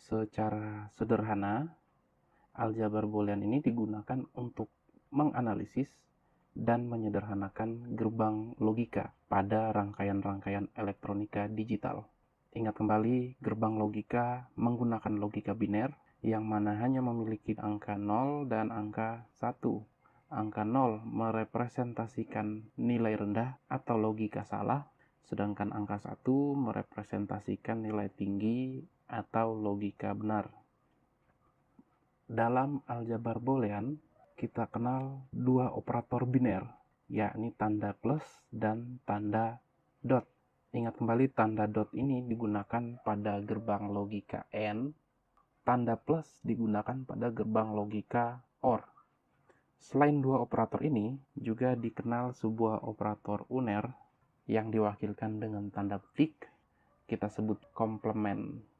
Secara sederhana, aljabar boolean ini digunakan untuk menganalisis dan menyederhanakan gerbang logika pada rangkaian-rangkaian elektronika digital. Ingat kembali, gerbang logika menggunakan logika biner yang mana hanya memiliki angka 0 dan angka 1. Angka 0 merepresentasikan nilai rendah atau logika salah, sedangkan angka 1 merepresentasikan nilai tinggi atau logika benar. Dalam aljabar boolean, kita kenal dua operator biner, yakni tanda plus dan tanda dot. Ingat kembali, tanda dot ini digunakan pada gerbang logika AND, tanda plus digunakan pada gerbang logika OR. Selain dua operator ini, juga dikenal sebuah operator uner yang diwakilkan dengan tanda petik, kita sebut komplement.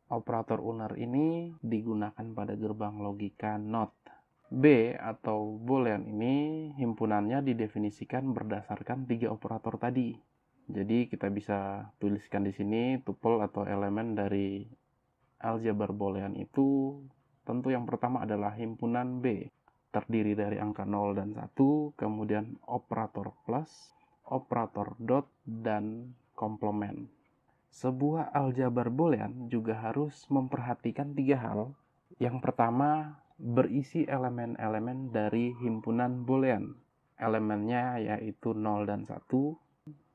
Operator uner ini digunakan pada gerbang logika NOT. B atau boolean ini himpunannya didefinisikan berdasarkan tiga operator tadi. Jadi kita bisa tuliskan di sini tuple atau elemen dari aljabar boolean itu tentu yang pertama adalah himpunan B, terdiri dari angka 0 dan 1, kemudian operator plus, operator dot, dan komplement. Sebuah aljabar boolean juga harus memperhatikan tiga hal. Yang pertama, berisi elemen-elemen dari himpunan boolean. Elemennya yaitu 0 dan 1.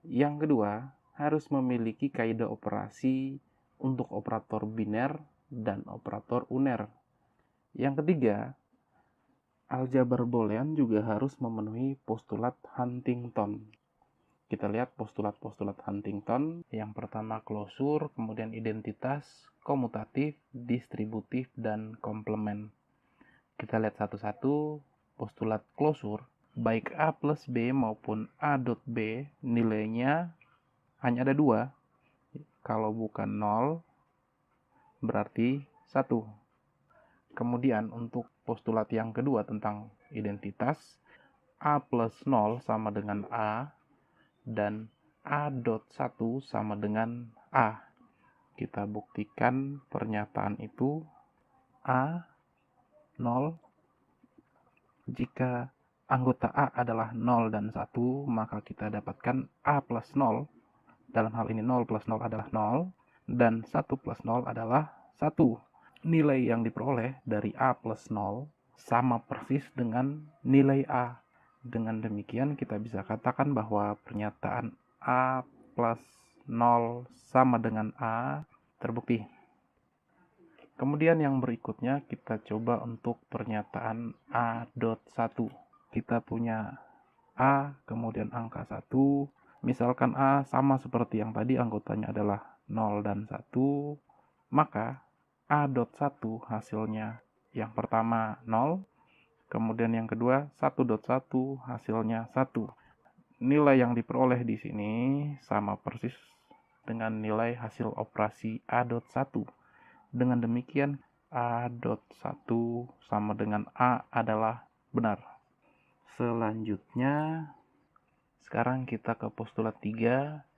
Yang kedua, harus memiliki kaidah operasi untuk operator biner dan operator uner. Yang ketiga, aljabar boolean juga harus memenuhi postulat Huntington. Kita lihat postulat-postulat Huntington. Yang pertama closure, kemudian identitas, komutatif, distributif, dan komplement. Kita lihat satu-satu. Postulat closure, baik A plus B maupun A dot B, nilainya hanya ada 2. Kalau bukan 0, berarti 1. Kemudian untuk postulat yang kedua tentang identitas, A plus 0 sama dengan A, dan A dot 1 sama dengan A. Kita buktikan pernyataan itu. A 0. Jika anggota A adalah 0 dan 1, maka kita dapatkan A plus 0. Dalam hal ini 0 plus 0 adalah 0, dan 1 plus 0 adalah 1. Nilai yang diperoleh dari A plus 0 sama persis dengan nilai A. Dengan demikian kita bisa katakan bahwa pernyataan A plus 0 sama dengan A terbukti. Kemudian yang berikutnya kita coba untuk pernyataan A dot 1. Kita punya A, kemudian angka 1. Misalkan A sama seperti yang tadi, anggotanya adalah 0 dan 1. Maka A dot 1 hasilnya yang pertama 0. Kemudian yang kedua 1.1 hasilnya 1. Nilai yang diperoleh di sini sama persis dengan nilai hasil operasi A.1. Dengan demikian A.1 sama dengan A adalah benar. Selanjutnya, sekarang kita ke postulat 3.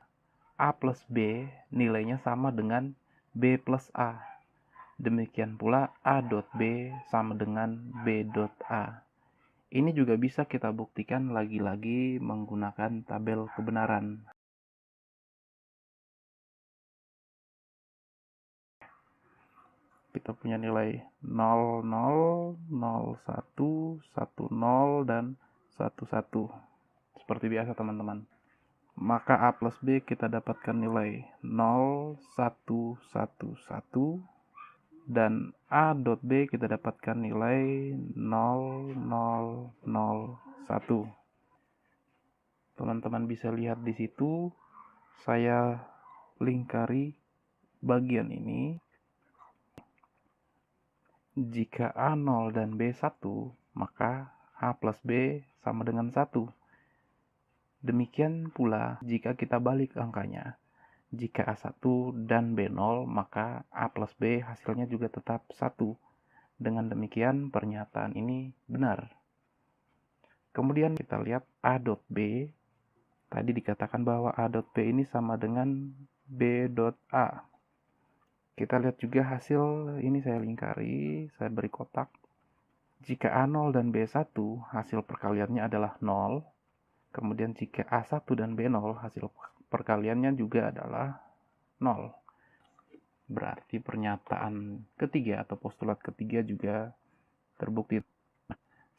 A plus B nilainya sama dengan B plus A. Demikian pula A dot B sama dengan B dot A. Ini juga bisa kita buktikan lagi-lagi menggunakan tabel kebenaran. Kita punya nilai 0, 0, 0, 1, 1, 0, dan 1, 1. Seperti biasa teman-teman. Maka A plus B kita dapatkan nilai 0, 1, 1, 1. Dan A dot B kita dapatkan nilai 0, 0, 0, 1. Teman-teman bisa lihat di situ, saya lingkari bagian ini. Jika A 0 dan B 1, maka A plus B sama dengan 1. Demikian pula jika kita balik angkanya. Jika A1 dan B0, maka A plus B hasilnya juga tetap 1. Dengan demikian pernyataan ini benar. Kemudian kita lihat A dot B. Tadi dikatakan bahwa A dot B ini sama dengan B dot A. Kita lihat juga hasil ini saya lingkari, saya beri kotak. Jika A0 dan B1 hasil perkaliannya adalah 0, kemudian jika A1 dan B0 hasil perkaliannya juga adalah 0. Berarti pernyataan ketiga atau postulat ketiga juga terbukti.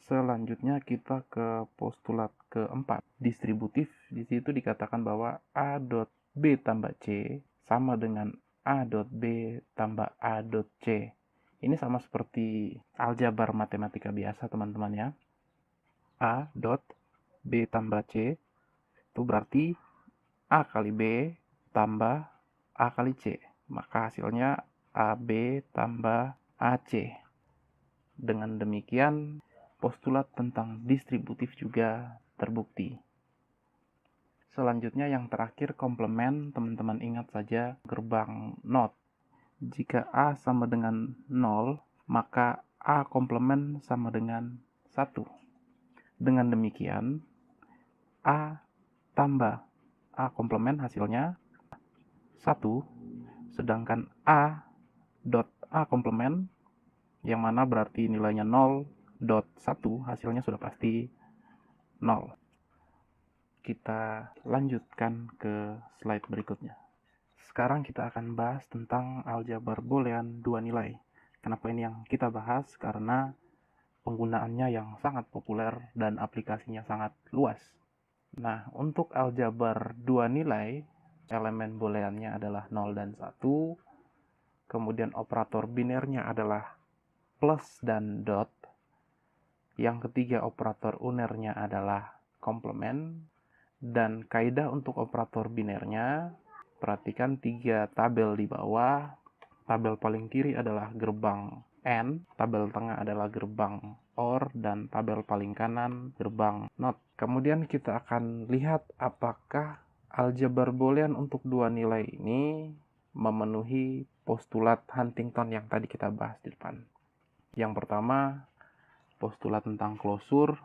Selanjutnya kita ke postulat keempat, distributif. Di situ dikatakan bahwa A dot B tambah C sama dengan A dot B tambah A dot C. Ini sama seperti aljabar matematika biasa teman-teman ya. A dot B tambah C itu berarti A kali B tambah A kali C. Maka hasilnya AB tambah AC. Dengan demikian, postulat tentang distributif juga terbukti. Selanjutnya yang terakhir komplement, teman-teman ingat saja gerbang NOT. Jika A sama dengan 0, maka A komplement sama dengan 1. Dengan demikian, A tambah A komplement hasilnya 1, sedangkan A dot A komplement yang mana berarti nilainya 0.1 hasilnya sudah pasti 0. Kita lanjutkan ke slide berikutnya. Sekarang kita akan bahas tentang aljabar boolean dua nilai. Kenapa ini yang kita bahas? Karena penggunaannya yang sangat populer dan aplikasinya sangat luas. Nah, untuk aljabar dua nilai, elemen booleannya adalah 0 dan 1, kemudian operator binernya adalah plus dan dot. Yang ketiga operator unernya adalah komplement. Dan kaidah untuk operator binernya, perhatikan 3 tabel di bawah. Tabel paling kiri adalah gerbang AND, tabel tengah adalah gerbang OR, dan tabel paling kanan gerbang NOT. Kemudian kita akan lihat apakah aljabar boolean untuk dua nilai ini memenuhi postulat Huntington yang tadi kita bahas di depan. Yang pertama, postulat tentang closure.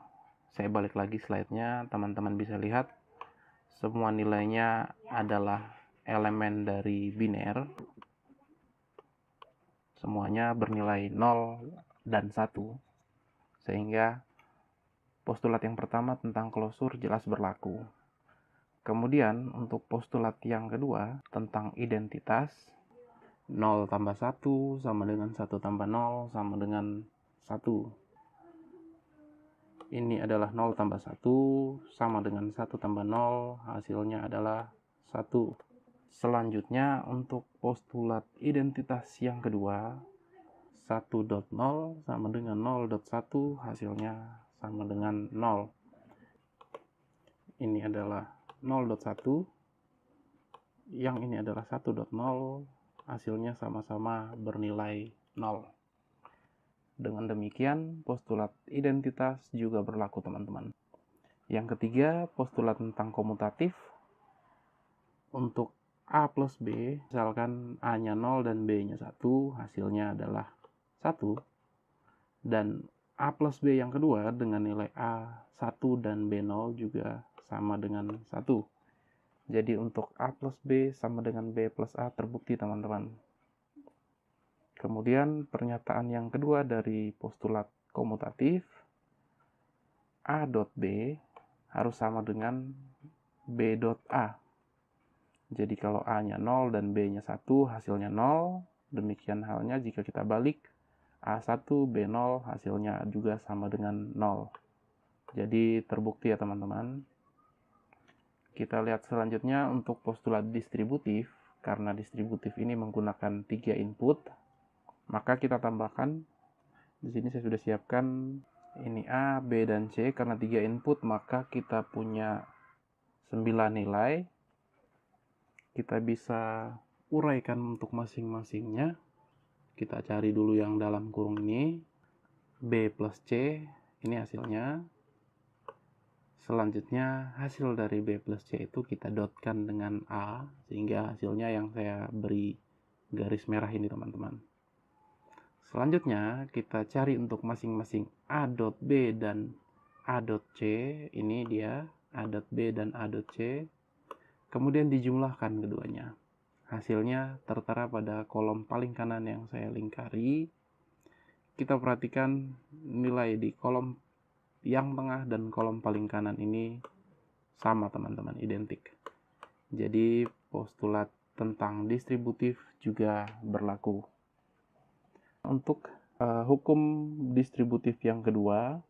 Saya balik lagi slide-nya, teman-teman bisa lihat semua nilainya adalah elemen dari biner. Semuanya bernilai 0 dan 1. Sehingga postulat yang pertama tentang closure jelas berlaku. Kemudian untuk postulat yang kedua tentang identitas, 0 tambah 1 sama dengan 1 tambah 0 sama dengan 1. Ini adalah 0 tambah 1 sama dengan 1 tambah 0, hasilnya adalah 1. Selanjutnya untuk postulat identitas yang kedua, 1.0 sama dengan 0.1, hasilnya sama dengan 0. Ini adalah 0.1, yang ini adalah 1.0, hasilnya sama-sama bernilai 0. Dengan demikian, postulat identitas juga berlaku, teman-teman. Yang ketiga, postulat tentang komutatif. Untuk A plus B, misalkan A-nya 0 dan B-nya 1, hasilnya adalah 1. Dan A plus B yang kedua dengan nilai A1 dan B0 juga sama dengan 1. Jadi untuk A plus B sama dengan B plus A terbukti, teman-teman. Kemudian pernyataan yang kedua dari postulat komutatif, A dot B harus sama dengan B dot A. Jadi kalau A-nya 0 dan B-nya 1, hasilnya 0. Demikian halnya jika kita balik, A1, B0 hasilnya juga sama dengan 0. Jadi terbukti ya teman-teman. Kita lihat selanjutnya untuk postulat distributif. Karena distributif ini menggunakan 3 input, maka kita tambahkan, di sini saya sudah siapkan ini A, B, dan C. Karena 3 input, maka kita punya 9 nilai. Kita bisa uraikan untuk masing-masingnya. Kita cari dulu yang dalam kurung ini, B plus C, ini hasilnya. Selanjutnya hasil dari B plus C itu kita dotkan dengan A, sehingga hasilnya yang saya beri garis merah ini, teman-teman. Selanjutnya kita cari untuk masing-masing A dot B dan A dot C. Ini dia A dot B dan A dot C. Kemudian dijumlahkan keduanya. hasilnya tertera pada kolom paling kanan yang saya lingkari. Kita perhatikan nilai di kolom yang tengah dan kolom paling kanan ini sama teman-teman, identik. Jadi postulat tentang distributif juga berlaku. Untuk hukum distributif yang kedua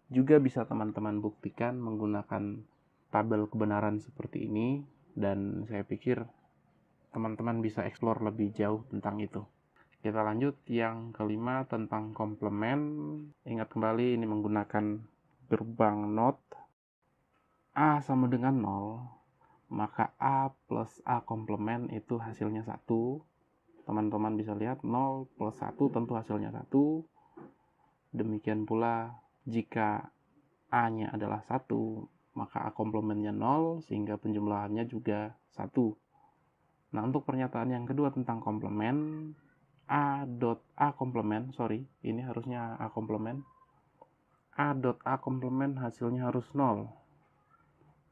juga bisa teman-teman buktikan menggunakan tabel kebenaran seperti ini, dan saya pikir teman-teman bisa eksplor lebih jauh tentang itu. Kita lanjut yang kelima tentang komplement. Ingat kembali ini menggunakan gerbang NOT. A sama dengan 0, maka A plus A komplement itu hasilnya 1. Teman-teman bisa lihat 0 plus 1 tentu hasilnya 1. Demikian pula jika A-nya adalah 1, maka A komplementnya 0, sehingga penjumlahannya juga 1. Nah, untuk pernyataan yang kedua tentang komplement, A komplement, ini harusnya A komplement. A komplement hasilnya harus 0.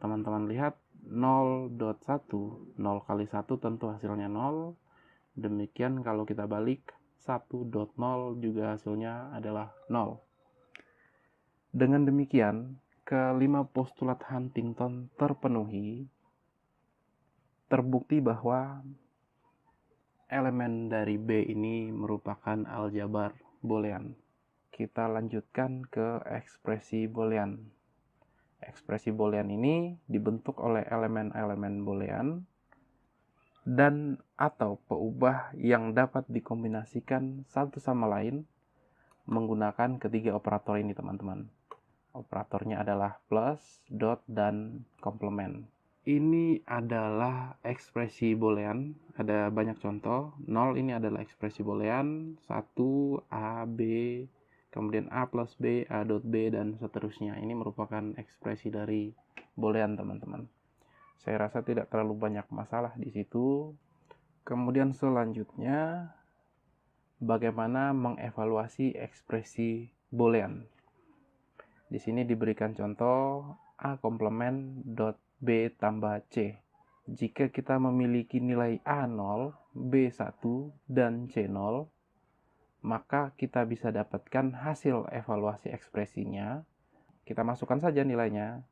Teman-teman lihat 0.1, 0 kali 1 tentu hasilnya 0. Demikian kalau kita balik 1.0 juga hasilnya adalah 0. Dengan demikian, kelima postulat Huntington terpenuhi. Terbukti bahwa elemen dari B ini merupakan aljabar boolean. Kita lanjutkan ke ekspresi boolean. Ekspresi boolean ini dibentuk oleh elemen-elemen boolean dan atau peubah yang dapat dikombinasikan satu sama lain menggunakan ketiga operator ini, teman-teman. Operatornya adalah plus, dot, dan komplement. Ini adalah ekspresi boolean, ada banyak contoh. 0 ini adalah ekspresi boolean, 1, A, B, kemudian A plus B, A dot B, dan seterusnya. Ini merupakan ekspresi dari boolean, teman-teman. Saya rasa tidak terlalu banyak masalah di situ. Kemudian selanjutnya, bagaimana mengevaluasi ekspresi boolean. Di sini diberikan contoh A komplement dot B tambah C. Jika kita memiliki nilai A 0, B 1, dan C 0, maka kita bisa dapatkan hasil evaluasi ekspresinya. Kita masukkan saja nilainya.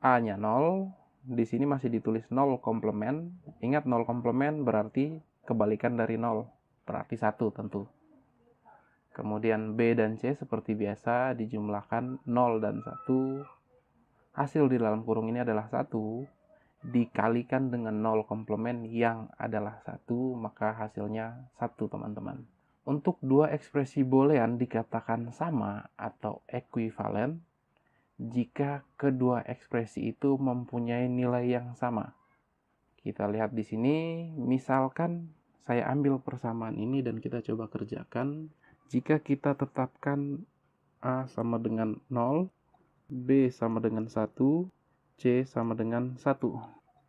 A-nya 0, di sini masih ditulis 0 komplement. Ingat 0 komplement berarti kebalikan dari 0, berarti 1 tentu. Kemudian B dan C seperti biasa dijumlahkan 0 dan 1. Hasil di dalam kurung ini adalah 1, dikalikan dengan 0 komplement yang adalah 1, maka hasilnya 1, teman-teman. Untuk dua ekspresi boolean dikatakan sama atau ekuivalen jika kedua ekspresi itu mempunyai nilai yang sama. Kita lihat di sini, misalkan saya ambil persamaan ini dan kita coba kerjakan. Jika kita tetapkan A sama dengan 0, B sama dengan 1, C sama dengan 1.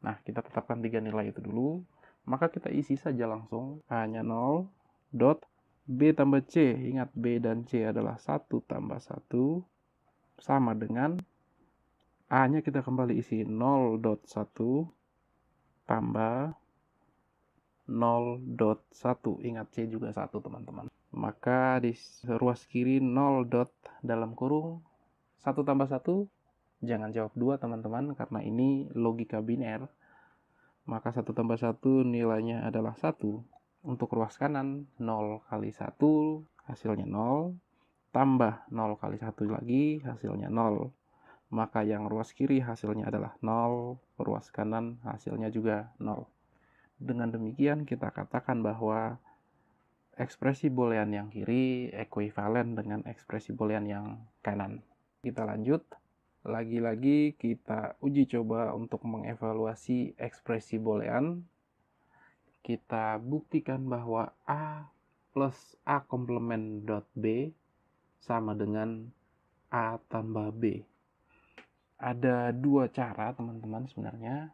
Nah, kita tetapkan tiga nilai itu dulu. Maka kita isi saja langsung. A-nya 0, dot, B tambah C. Ingat, B dan C adalah 1 tambah 1. Sama dengan A-nya kita kembali isi 0.1 tambah 0.1. Ingat, C juga 1, teman-teman. Maka di ruas kiri 0 dot dalam kurung 1 tambah 1, jangan jawab 2, teman-teman, karena ini logika biner. Maka 1 tambah 1 nilainya adalah 1. Untuk ruas kanan, 0 kali 1 hasilnya 0, tambah 0 kali 1 lagi hasilnya 0. Maka yang ruas kiri hasilnya adalah 0, ruas kanan hasilnya juga 0. Dengan demikian kita katakan bahwa ekspresi boolean yang kiri ekuivalen dengan ekspresi boolean yang kanan. Kita lanjut. Lagi-lagi kita uji coba untuk mengevaluasi ekspresi boolean. Kita buktikan bahwa A plus A komplement dot B sama dengan A tambah B. Ada dua cara, teman-teman, sebenarnya.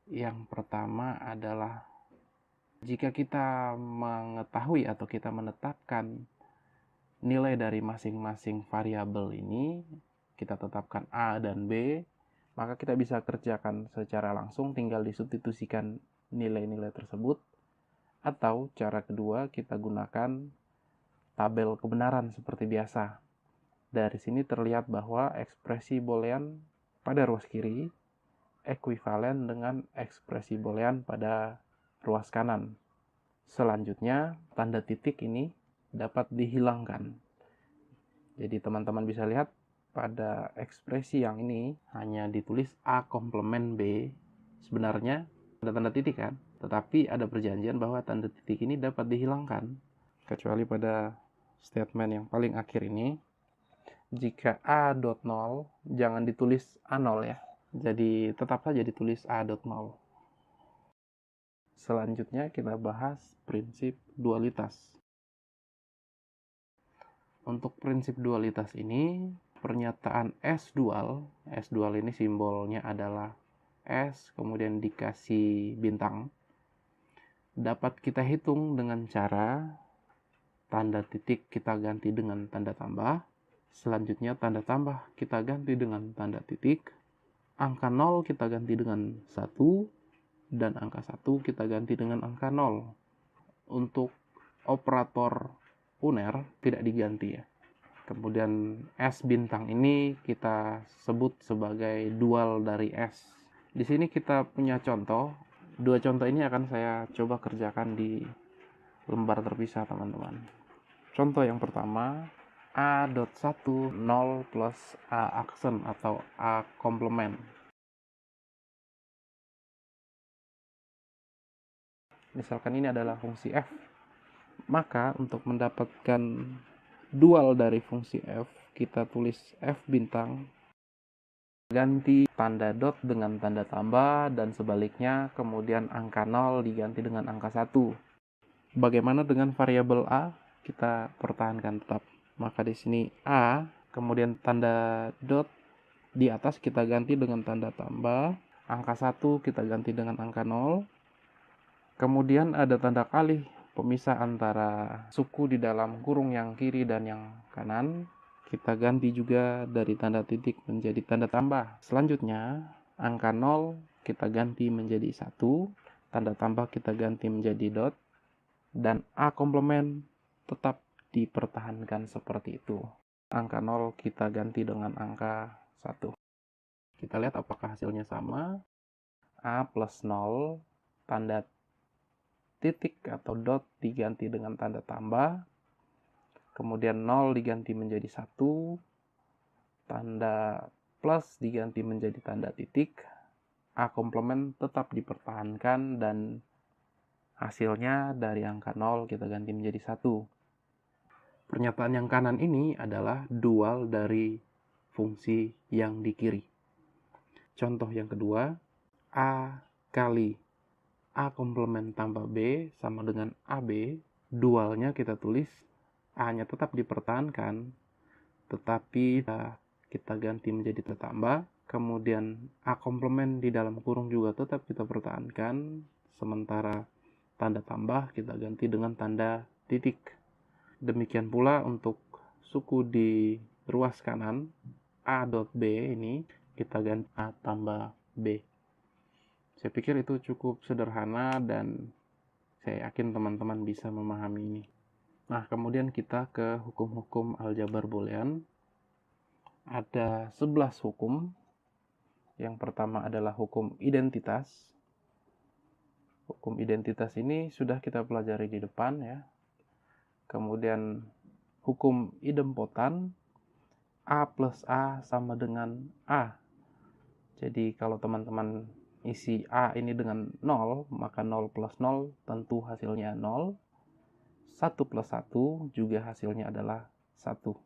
Yang pertama adalah jika kita mengetahui atau kita menetapkan nilai dari masing-masing variabel ini, kita tetapkan A dan B, maka kita bisa kerjakan secara langsung, tinggal disubstitusikan nilai-nilai tersebut. Atau cara kedua, kita gunakan tabel kebenaran seperti biasa. Dari sini terlihat bahwa ekspresi boolean pada ruas kiri ekuivalen dengan ekspresi boolean pada ruas kanan. Selanjutnya, tanda titik ini dapat dihilangkan. Jadi teman-teman bisa lihat pada ekspresi yang ini hanya ditulis A komplement B. Sebenarnya ada tanda titik kan? Tetapi ada perjanjian bahwa tanda titik ini dapat dihilangkan. Kecuali pada statement yang paling akhir ini, jika A.0 jangan ditulis A0 ya. Jadi tetap saja ditulis A.0. Selanjutnya kita bahas prinsip dualitas. Untuk prinsip dualitas ini, pernyataan S dual ini simbolnya adalah S, kemudian dikasih bintang, dapat kita hitung dengan cara tanda titik kita ganti dengan tanda tambah, selanjutnya tanda tambah kita ganti dengan tanda titik, angka 0 kita ganti dengan 1, dan angka 1 kita ganti dengan angka 0. Untuk operator uner tidak diganti ya. Kemudian S bintang ini kita sebut sebagai dual dari S. Di sini kita punya contoh. Dua contoh ini akan saya coba kerjakan di lembar terpisah, teman-teman. Contoh yang pertama, A.1 0 plus A aksen atau A komplement. Misalkan ini adalah fungsi f. Maka untuk mendapatkan dual dari fungsi f, kita tulis f bintang, ganti tanda dot dengan tanda tambah, dan sebaliknya, kemudian angka 0 diganti dengan angka 1. Bagaimana dengan variabel a? Kita pertahankan tetap. Maka di sini a, kemudian tanda dot di atas kita ganti dengan tanda tambah, angka 1 kita ganti dengan angka 0. Kemudian ada tanda kali pemisah antara suku di dalam kurung yang kiri dan yang kanan. Kita ganti juga dari tanda titik menjadi tanda tambah. Selanjutnya, angka 0 kita ganti menjadi 1, tanda tambah kita ganti menjadi dot, dan A komplement tetap dipertahankan seperti itu. Angka 0 kita ganti dengan angka 1. Kita lihat apakah hasilnya sama. A plus 0, tanda titik atau dot diganti dengan tanda tambah, kemudian 0 diganti menjadi 1, tanda plus diganti menjadi tanda titik, A komplement tetap dipertahankan, dan hasilnya dari angka 0 kita ganti menjadi 1. Pernyataan yang kanan ini adalah dual dari fungsi yang di kiri. Contoh yang kedua, A kali A komplement tambah B sama dengan AB. Dualnya kita tulis, A-nya tetap dipertahankan, tetapi kita ganti menjadi tambah. Kemudian A komplement di dalam kurung juga tetap kita pertahankan, sementara tanda tambah kita ganti dengan tanda titik. Demikian pula untuk suku di ruas kanan, A.B ini kita ganti A tambah B. Saya pikir itu cukup sederhana dan saya yakin teman-teman bisa memahami ini. Nah, kemudian kita ke hukum-hukum aljabar boolean. Ada 11 hukum. Yang pertama adalah hukum identitas. Hukum identitas ini sudah kita pelajari di depan ya. Kemudian hukum idempotan, A plus A sama dengan A. Jadi kalau teman-teman isi A ini dengan 0, maka 0 plus 0 tentu hasilnya 0. 1 plus 1 juga hasilnya adalah 1.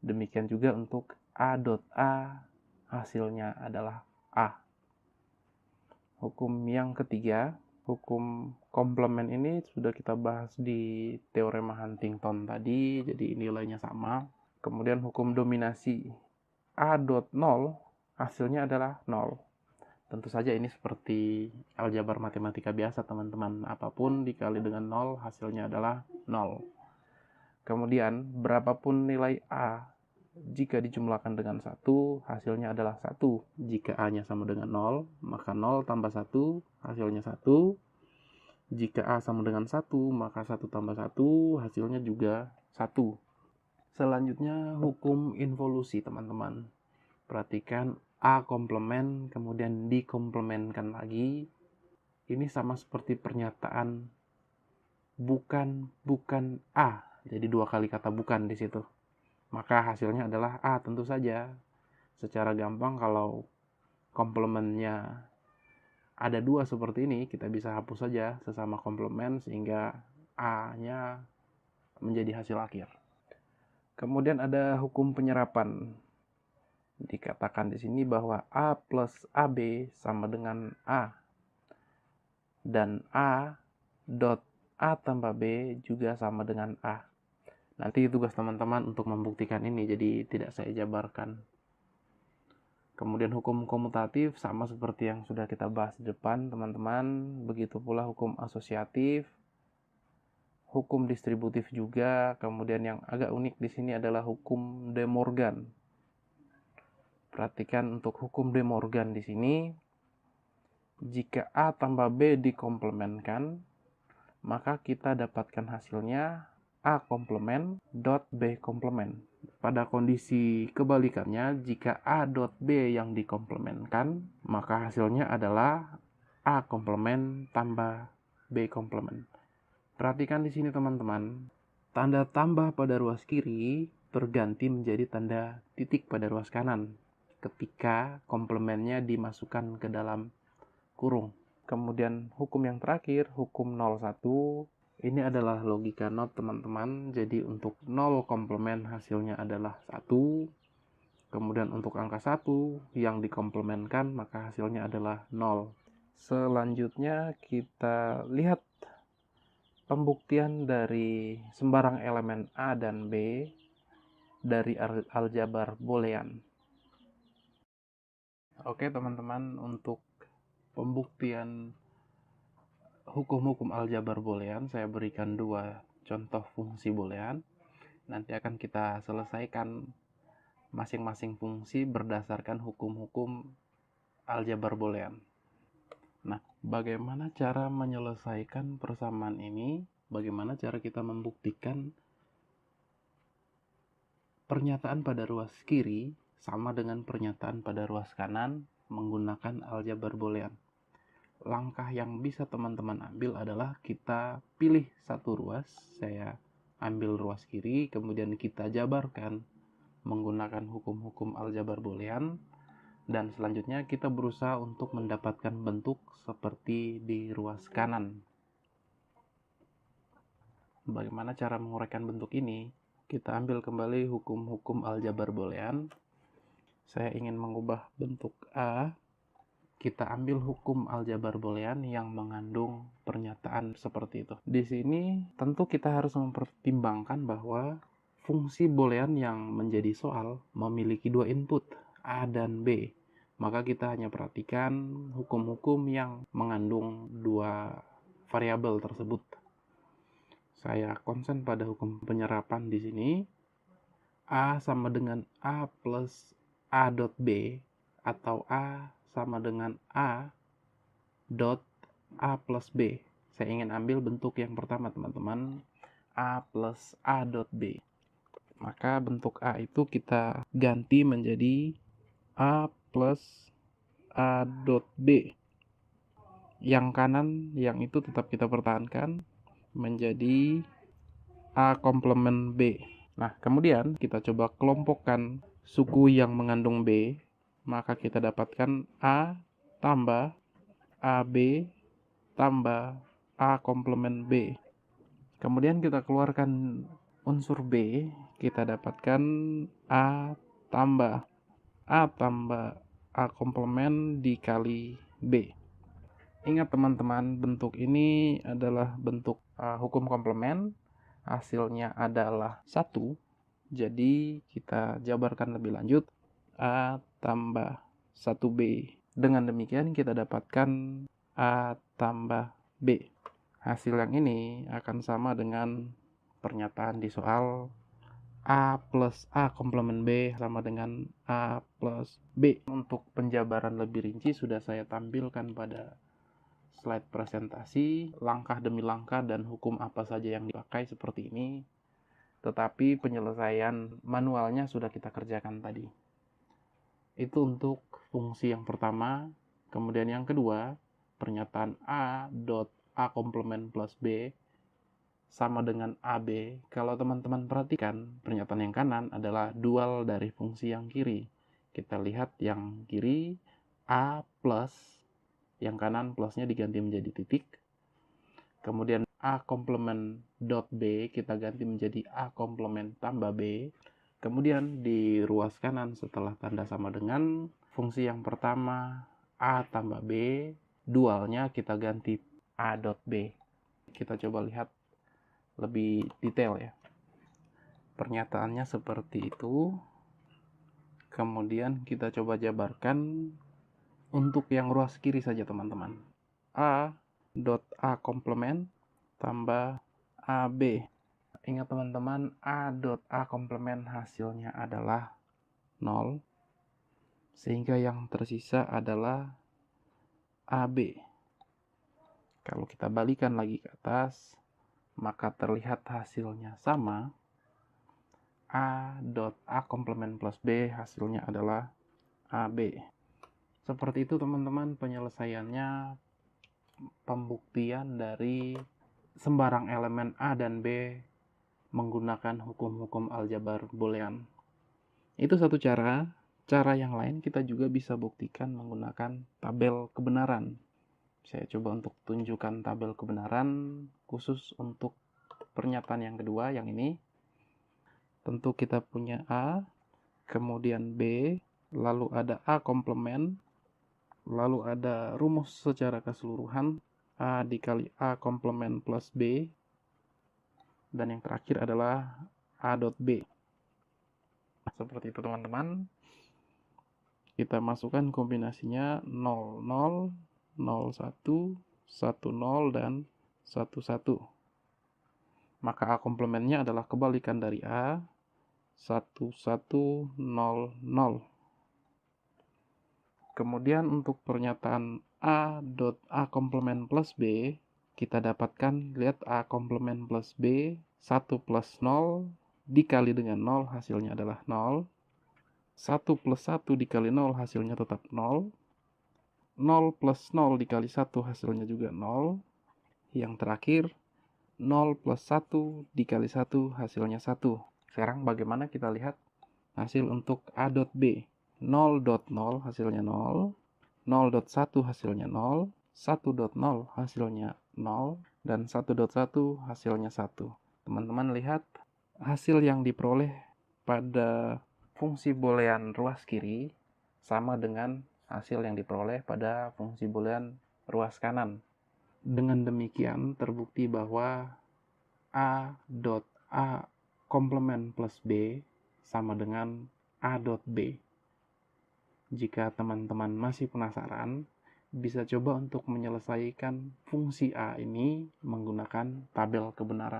Demikian juga untuk A.A hasilnya adalah A. Hukum yang ketiga, hukum komplement ini sudah kita bahas di teorema Huntington tadi, jadi nilainya sama. Kemudian hukum dominasi, A.0 hasilnya adalah 0. Tentu saja ini seperti aljabar matematika biasa, teman-teman. Apapun dikali dengan 0, hasilnya adalah 0. Kemudian, berapapun nilai A, jika dijumlahkan dengan 1, hasilnya adalah 1. Jika A-nya sama dengan 0, maka 0 tambah 1, hasilnya 1. Jika A sama dengan 1, maka 1 tambah 1 hasilnya juga 1. Selanjutnya hukum involusi teman-teman. Perhatikan A komplement kemudian dikomplementkan lagi. Ini sama seperti pernyataan bukan A. Jadi 2 kali kata bukan di situ. Maka hasilnya adalah A tentu saja. Secara gampang kalau komplementnya ada 2 seperti ini, kita bisa hapus saja sesama komplement sehingga A-nya menjadi hasil akhir. Kemudian ada hukum penyerapan. Dikatakan di sini bahwa A plus AB sama dengan A. Dan A dot A tambah B juga sama dengan A. Nanti tugas teman-teman untuk membuktikan ini, jadi tidak saya jabarkan. Kemudian hukum komutatif sama seperti yang sudah kita bahas di depan, teman-teman. Begitu pula hukum asosiatif, hukum distributif juga. Kemudian yang agak unik di sini adalah hukum De Morgan. Perhatikan untuk hukum De Morgan di sini, jika A tambah B dikomplementkan, maka kita dapatkan hasilnya A komplement dot B komplement. Pada kondisi kebalikannya, jika A dot B yang dikomplementkan, maka hasilnya adalah A komplement tambah B komplement. Perhatikan di sini teman-teman, tanda tambah pada ruas kiri berganti menjadi tanda titik pada ruas kanan ketika komplementnya dimasukkan ke dalam kurung. Kemudian hukum yang terakhir, hukum 01. Ini adalah logika not teman-teman. Jadi untuk 0 komplement hasilnya adalah 1. Kemudian untuk angka 1 yang dikomplementkan maka hasilnya adalah 0. Selanjutnya kita lihat pembuktian dari sembarang elemen A dan B dari aljabar boolean. Oke teman-teman, untuk pembuktian hukum-hukum aljabar boolean saya berikan 2 contoh fungsi boolean. Nanti akan kita selesaikan masing-masing fungsi berdasarkan hukum-hukum aljabar boolean. Nah, bagaimana cara menyelesaikan persamaan ini? Bagaimana cara kita membuktikan pernyataan pada ruas kiri sama dengan pernyataan pada ruas kanan menggunakan aljabar boolean? Langkah yang bisa teman-teman ambil adalah kita pilih satu ruas. Saya ambil ruas kiri, kemudian kita jabarkan menggunakan hukum-hukum aljabar boolean, dan selanjutnya kita berusaha untuk mendapatkan bentuk seperti di ruas kanan. Bagaimana cara menguraikan bentuk ini? Kita ambil kembali hukum-hukum aljabar boolean. Saya ingin mengubah bentuk A. Kita ambil hukum aljabar boolean yang mengandung pernyataan seperti itu. Di sini tentu kita harus mempertimbangkan bahwa fungsi boolean yang menjadi soal memiliki 2 input, A dan B. Maka kita hanya perhatikan hukum-hukum yang mengandung 2 variabel tersebut. Saya konsen pada hukum penyerapan di sini. A sama dengan A plus A dot B, atau A sama dengan A dot A plus B. Saya ingin ambil bentuk yang pertama teman-teman, A plus A dot B. Maka bentuk A itu kita ganti menjadi A plus A dot B. Yang kanan yang itu tetap kita pertahankan menjadi A komplement B. Nah, kemudian kita coba kelompokkan suku yang mengandung B. Maka kita dapatkan A tambah AB tambah A komplement B. Kemudian kita keluarkan unsur B, kita dapatkan A tambah A komplement dikali B. Ingat teman-teman, bentuk ini adalah bentuk hukum komplement. Hasilnya adalah 1. Jadi kita jabarkan lebih lanjut. A tambah 1B. Dengan demikian kita dapatkan A tambah B. Hasil yang ini akan sama dengan pernyataan di soal A plus A komplement B sama dengan A plus B. Untuk penjabaran lebih rinci sudah saya tampilkan pada slide presentasi, langkah demi langkah dan hukum apa saja yang dipakai seperti ini. Tetapi penyelesaian manualnya sudah kita kerjakan tadi. Itu untuk fungsi yang pertama. Kemudian yang kedua, pernyataan A dot A komplement plus B sama dengan AB. Kalau teman-teman perhatikan, pernyataan yang kanan adalah dual dari fungsi yang kiri. Kita lihat yang kiri, A plus, yang kanan plusnya diganti menjadi titik. Kemudian A komplement dot B kita ganti menjadi A komplement tambah B. Kemudian di ruas kanan setelah tanda sama dengan fungsi yang pertama A tambah B, dualnya kita ganti A dot B. Kita coba lihat lebih detail ya. Pernyataannya seperti itu. Kemudian kita coba jabarkan untuk yang ruas kiri saja teman-teman. A dot A komplement tambah AB. Ingat teman-teman, A dot A komplement hasilnya adalah 0. Sehingga yang tersisa adalah AB. Kalau kita balikan lagi ke atas, maka terlihat hasilnya sama. A dot A komplement plus B hasilnya adalah AB. Seperti itu teman-teman penyelesaiannya, pembuktian dari sembarang elemen A dan B menggunakan hukum-hukum aljabar boolean. Itu satu cara. Cara yang lain kita juga bisa buktikan menggunakan tabel kebenaran. Saya coba untuk tunjukkan tabel kebenaran khusus untuk pernyataan yang kedua, yang ini. Tentu kita punya A, kemudian B, lalu ada A komplement, lalu ada rumus secara keseluruhan, A dikali A komplement plus B, dan yang terakhir adalah A dot B. Seperti itu teman-teman. Kita masukkan kombinasinya 0, 0, 0, 1, 1, 0, dan 1, 1. Maka A komplementnya adalah kebalikan dari A, 1, 1, 0, 0. Kemudian untuk pernyataan A dot A komplement plus B, kita dapatkan, lihat A komplement plus B, 1 plus 0 dikali dengan 0 hasilnya adalah 0. 1 plus 1 dikali 0 hasilnya tetap 0. 0 plus 0 dikali 1 hasilnya juga 0. Yang terakhir, 0 plus 1 dikali 1 hasilnya 1. Sekarang bagaimana kita lihat hasil untuk A dot B. 0.0 hasilnya 0. 0.1 hasilnya 0. 1.0 hasilnya 0. Dan 1.1 hasilnya 1. Teman-teman lihat hasil yang diperoleh pada fungsi boolean ruas kiri sama dengan hasil yang diperoleh pada fungsi boolean ruas kanan. Dengan demikian terbukti bahwa A dot A komplement plus B sama dengan A dot B. Jika teman-teman masih penasaran, bisa coba untuk menyelesaikan fungsi A ini menggunakan tabel kebenaran.